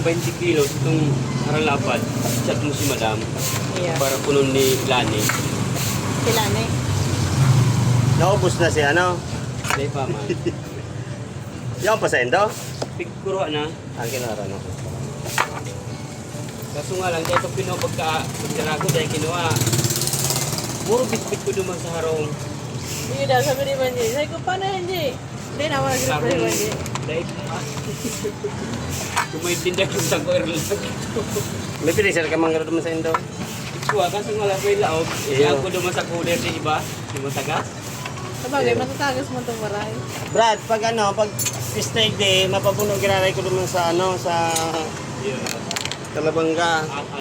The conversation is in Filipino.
20 kilos itong haralapad. Chat mo si madam. Iya. Para puno ni Lani. Sila na eh. Naubos na si ano? Dahil pa man. Yung pasendo? Pigkuro na. Ang kinara no. Kaso nga lang, dahil ito pagkara ko dahil kinuha. Puro bitbit ko naman sa harong. Iya daw, sabi ni Banji. Sabi ko, paano hindi? Hindi na, wala sila ni Banji. Dahil kung may tindak yung tangko lang. May pinisir ka mga naman sa indo. Kuha, kaso nga lang may laog. Iyo. Iyan ko naman sa cooler di iba. Di mo tagas. Sabagay, matatagas mo itong maray. Brad, pag mistake day, mapapuno ginaray ko naman sa ano, sa Yeah. Kalabanga.